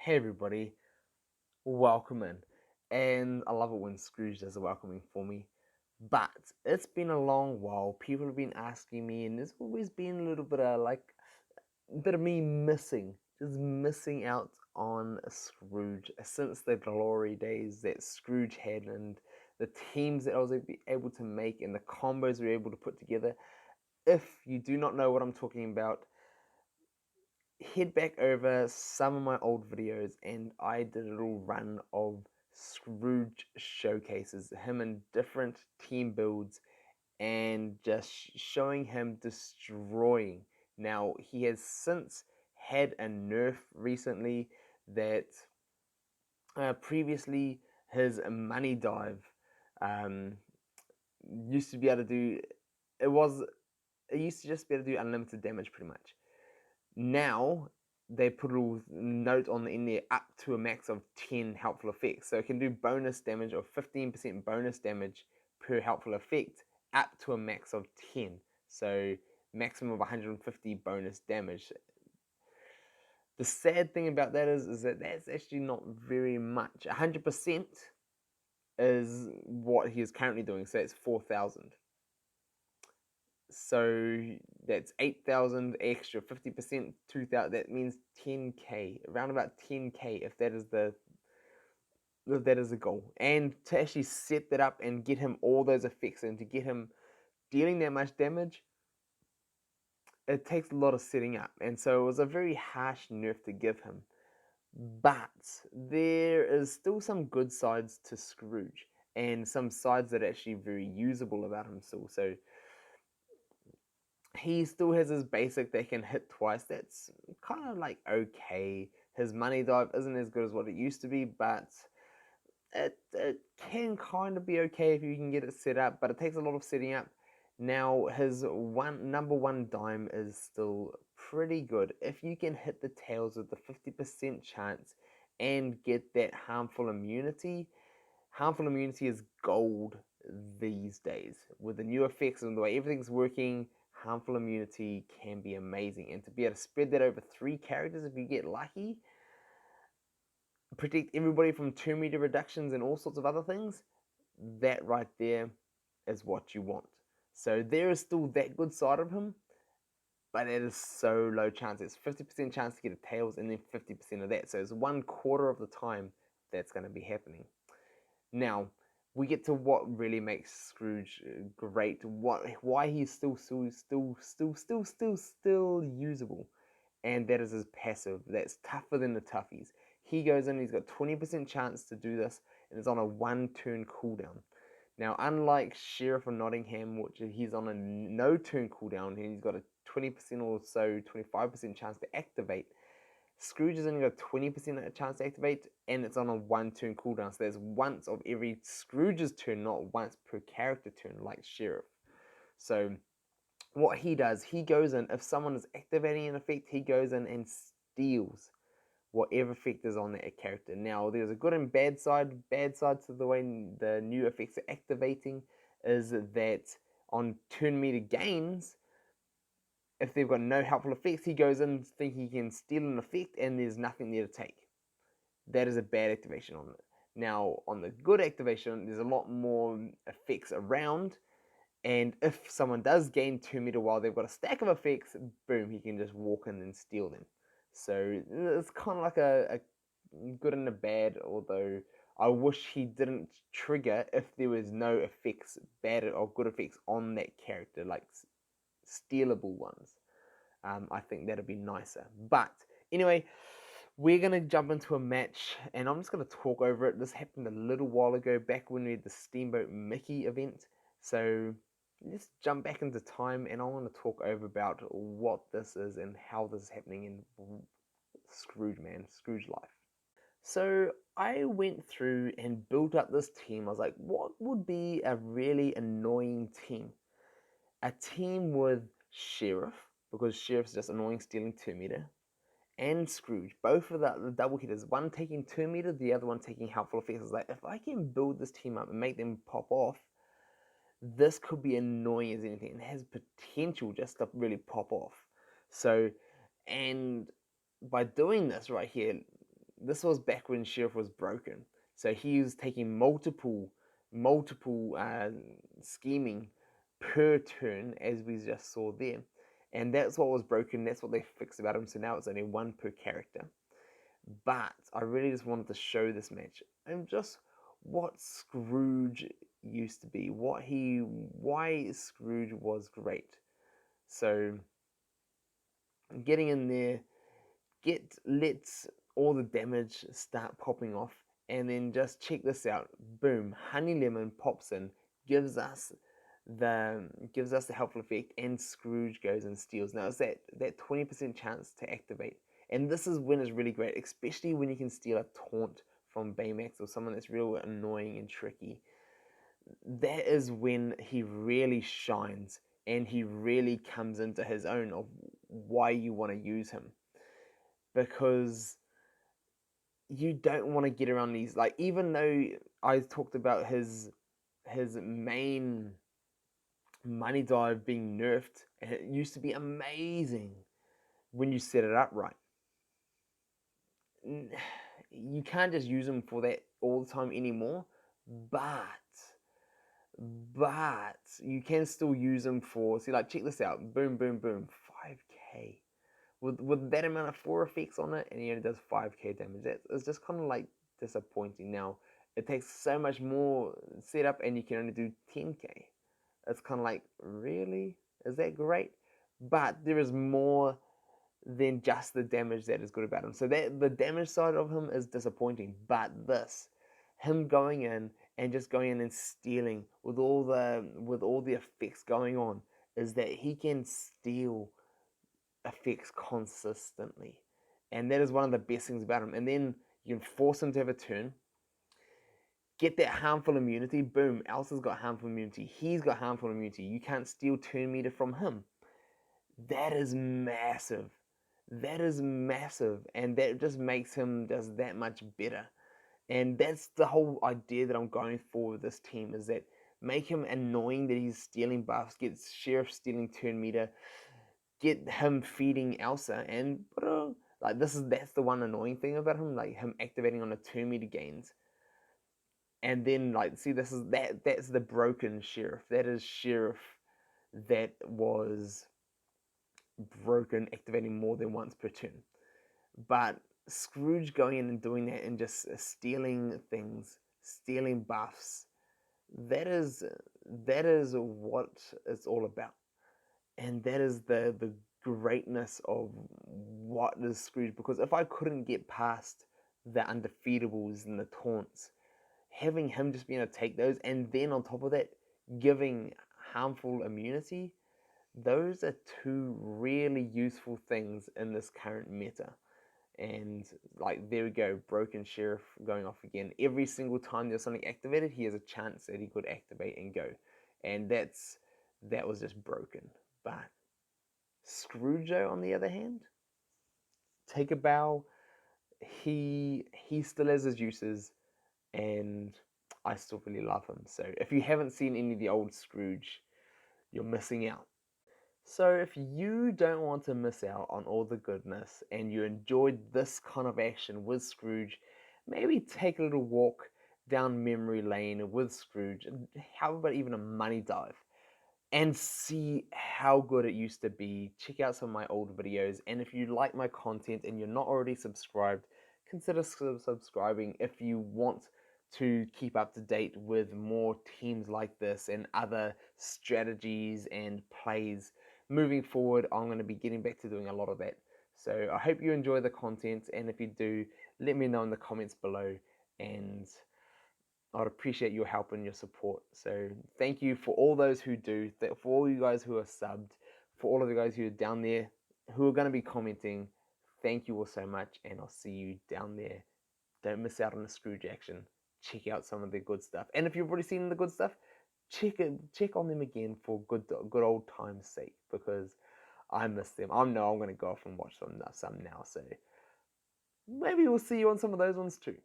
Hey everybody, welcome in. And I love it when Scrooge does the welcoming for me. But it's been a long while. People have been asking me, and there's always been a little bit of me missing, just missing out on Scrooge since the glory days that Scrooge had and the teams that I was able to make and the combos we were able to put together. If you do not know what I'm talking about, head back over some of my old videos and I did a little run of Scrooge showcases, him in different team builds and just showing him destroying. Now, he has since had a nerf recently that previously his money dive um, used to be able to do, it was, it used to just be able to do unlimited damage pretty much. Now they put a little note on the end there up to a max of 10 helpful effects. So it can do bonus damage of 15% bonus damage per helpful effect up to a max of 10. So maximum of 150 bonus damage. The sad thing about that is that that's actually not very much. 100% is what he is currently doing. So that's 4,000. So that's 8,000 extra, 50%, 2,000. That means 10k, around about 10k, if that is the goal. And to actually set that up and get him all those effects and to get him dealing that much damage, it takes a lot of setting up. And so it was a very harsh nerf to give him. But there is still some good sides to Scrooge and some sides that are actually very usable about him still. So he still has his basic that can hit twice. That's kind of like okay. His money dive isn't as good as what it used to be, but it can kind of be okay if you can get it set up, but it takes a lot of setting up. Now his number one dime is still pretty good. If you can hit the tails with the 50% chance and get that harmful immunity is gold these days. With the new effects and the way everything's working, harmful immunity can be amazing. And to be able to spread that over 3 characters if you get lucky, protect everybody from 2-meter reductions and all sorts of other things, that right there is what you want. So there is still that good side of him, but it is so low chance. It's 50% chance to get a tails and then 50% of that. So it's 1/4 of the time that's going to be happening. Now, we get to what really makes Scrooge great. Why he's still usable, and that is his passive. That's tougher than the toughies. He goes in, he's got 20% chance to do this, and it's on a 1-turn cooldown. Now, unlike Sheriff of Nottingham, which he's on a no-turn cooldown, and he's got a 20% or so, 25% chance to activate. Scrooge has only got a 20% chance to activate, and it's on a 1-turn cooldown. So there's once of every Scrooge's turn, not once per character turn, like Sheriff. So what he does, he goes in, if someone is activating an effect, he goes in and steals whatever effect is on that character. Now, there's a good and bad side. Bad side to the way the new effects are activating is that on turn meter gains, if they've got no helpful effects, he goes in thinking he can steal an effect and there's nothing there to take. That is a bad activation on it. Now, on the good activation, there's a lot more effects around, and if someone does gain 2-meter while they've got a stack of effects, boom, he can just walk in and steal them. So it's kind of like a good and a bad, although I wish he didn't trigger if there was no effects, bad or good effects on that character, like stealable ones. I think that'd be nicer. But anyway, we're going to jump into a match, and I'm just going to talk over it. This happened a little while ago, back when we had the Steamboat Mickey event. So let's jump back into time, and I want to talk over about what this is and how this is happening in Scrooge life. So I went through and built up this team. I was like, what would be a really annoying team? A team with Sheriff, because Sheriff's just annoying stealing 2-meter, and Scrooge, both of the double hitters, one taking 2-meter, the other one taking helpful effects. I was like, if I can build this team up and make them pop off, this could be annoying as anything. It has potential just to really pop off. So, and by doing this right here, this was back when Sheriff was broken. So he was taking multiple scheming per turn, as we just saw there. And that's what was broken. That's what they fixed about him. So now it's only 1 per character. But I really just wanted to show this match and just what Scrooge used to be, why Scrooge was great. So getting in there, let's all the damage start popping off, and then just check this out. Boom, Honey Lemon pops in, gives us the helpful effect, and Scrooge goes and steals. Now it's that 20% chance to activate, and this is when it's really great, especially when you can steal a taunt from Baymax or someone that's real annoying and tricky. That is when he really shines and he really comes into his own of why you want to use him, because you don't want to get around these, like, even though I talked about his main money dive being nerfed, and it used to be amazing when you set it up right. You can't just use him for that all the time anymore, but you can still use him for, see, like, check this out, boom, boom, boom, 5k. With that amount of 4 effects on it, and he only does 5k damage. It's just kind of like disappointing. Now, it takes so much more setup, and you can only do 10k. It's kind of like, really? Is that great? But there is more than just the damage that is good about him. So that the damage side of him is disappointing, but him going in and just going in and stealing with all the effects going on, is that he can steal effects consistently, and that is one of the best things about him. And then you can force him to have a turn, get that harmful immunity. Boom, Elsa's got harmful immunity, he's got harmful immunity, you can't steal turn meter from him. That is massive. And that just makes him just that much better. And that's the whole idea that I'm going for with this team, is that make him annoying that he's stealing buffs, get Sheriff stealing turn meter, get him feeding Elsa, and like that's the one annoying thing about him, like him activating on a 2 meter gains. And then, like, see, that's the broken Sheriff. That is Sheriff that was broken, activating more than once per turn. But Scrooge going in and doing that and just stealing things, stealing buffs, that is what it's all about. And that is the greatness of what is Scrooge. Because if I couldn't get past the undefeatables and the taunts, having him just being able to take those, and then on top of that giving harmful immunity, those are 2 really useful things in this current meta. And, like, there we go, broken Sheriff going off again. Every single time there's something activated, he has a chance that he could activate and go. And that was just broken. But Scrooge, on the other hand, take a bow. He still has his uses, and I still really love him. So if you haven't seen any of the old Scrooge, you're missing out. So if you don't want to miss out on all the goodness, and you enjoyed this kind of action with Scrooge, maybe take a little walk down memory lane with Scrooge, and how about even a money dive, and see how good it used to be. Check out some of my old videos, and if you like my content and you're not already subscribed, consider subscribing if you want to keep up to date with more teams like this and other strategies and plays. Moving forward, I'm going to be getting back to doing a lot of that. So I hope you enjoy the content, and if you do, let me know in the comments below, and I'd appreciate your help and your support. So thank you for all those who do, for all you guys who are subbed, for all of you guys who are down there, who are going to be commenting. Thank you all so much, and I'll see you down there. Don't miss out on the Scrooge action. Check out some of the good stuff. And if you've already seen the good stuff, check on them again for good old time's sake, because I miss them. I know I'm going to go off and watch some now. So maybe we'll see you on some of those ones too.